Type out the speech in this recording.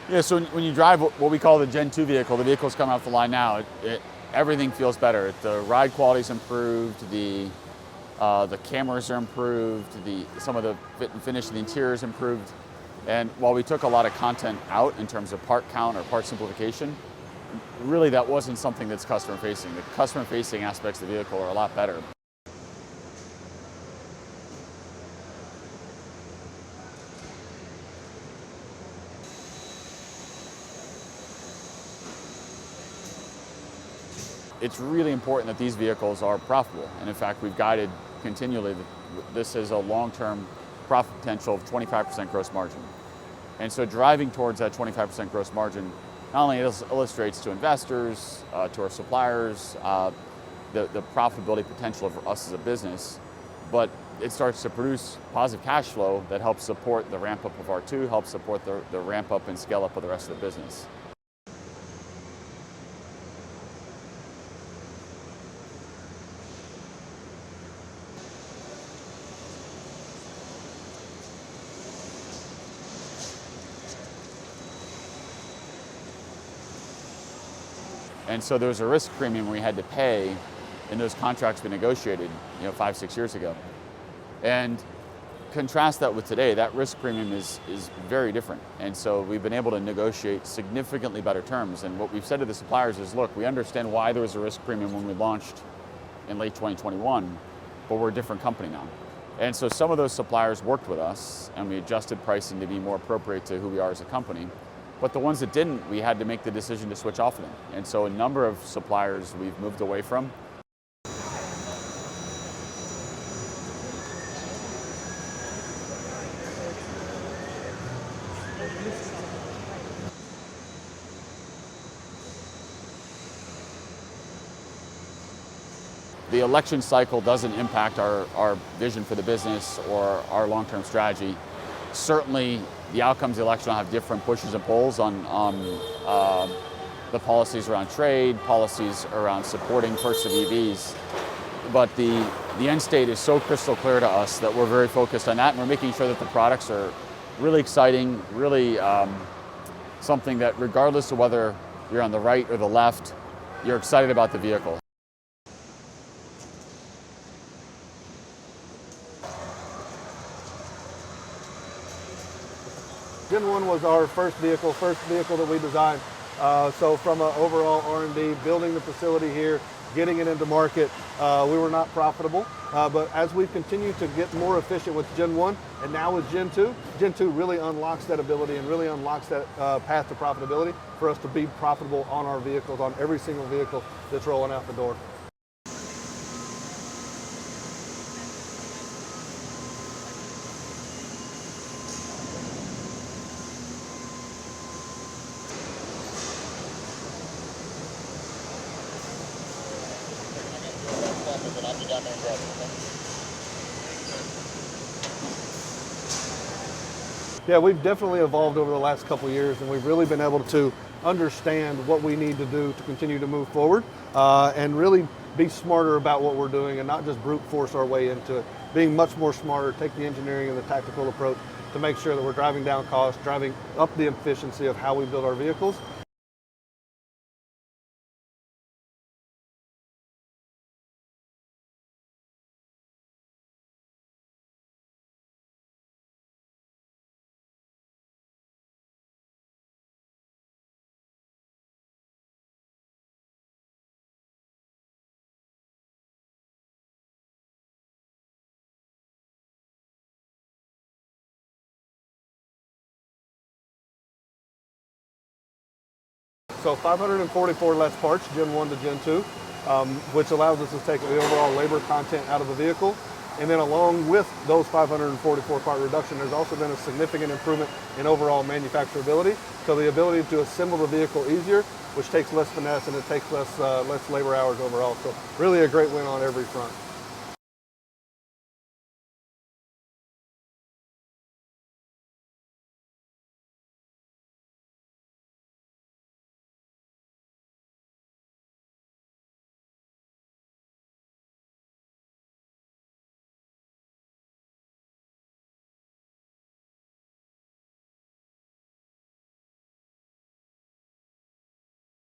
Yeah, so when you drive what we call the Gen 2 vehicle, the vehicle's coming off the line now, everything feels better. The ride quality's improved, the cameras are improved, some of the fit and finish of the interior is improved. And while we took a lot of content out in terms of part count or part simplification, really that wasn't something that's customer facing. The customer facing aspects of the vehicle are a lot better. It's really important that these vehicles are profitable. And in fact, we've guided continually that this is a long-term profit potential of 25% gross margin. And so driving towards that 25% gross margin not only illustrates to investors, to our suppliers, the profitability potential of us as a business, but it starts to produce positive cash flow that helps support the ramp up of R2, helps support the ramp up and scale up of the rest of the business. And so there was a risk premium we had to pay in those contracts we negotiated, 5, 6 years ago. And contrast that with today, that risk premium is very different. And so we've been able to negotiate significantly better terms. And what we've said to the suppliers is, look, we understand why there was a risk premium when we launched in late 2021, but we're a different company now. And so some of those suppliers worked with us and we adjusted pricing to be more appropriate to who we are as a company. But the ones that didn't, we had to make the decision to switch off of them. And so a number of suppliers we've moved away from. The election cycle doesn't impact our vision for the business or our long-term strategy. Certainly, the outcomes of the election will have different pushes and pulls on the policies around trade, policies around supporting purchase of EVs. But the end state is so crystal clear to us that we're very focused on that, and we're making sure that the products are really exciting, really something that regardless of whether you're on the right or the left, you're excited about the vehicle. Gen 1 was our first vehicle that we designed. So from an overall R&D, building the facility here, getting it into market, we were not profitable. But as we continue to get more efficient with Gen 1 and now with Gen 2, Gen 2 really unlocks that ability and really unlocks that path to profitability for us to be profitable on our vehicles, on every single vehicle that's rolling out the door. Yeah, we've definitely evolved over the last couple of years, and we've really been able to understand what we need to do to continue to move forward and really be smarter about what we're doing and not just brute force our way into it. Being much more smarter, take the engineering and the tactical approach to make sure that we're driving down costs, driving up the efficiency of how we build our vehicles. So 544 less parts, Gen 1 to Gen 2, which allows us to take the overall labor content out of the vehicle. And then along with those 544 part reduction, there's also been a significant improvement in overall manufacturability. So the ability to assemble the vehicle easier, which takes less finesse and it takes less labor hours overall. So really a great win on every front.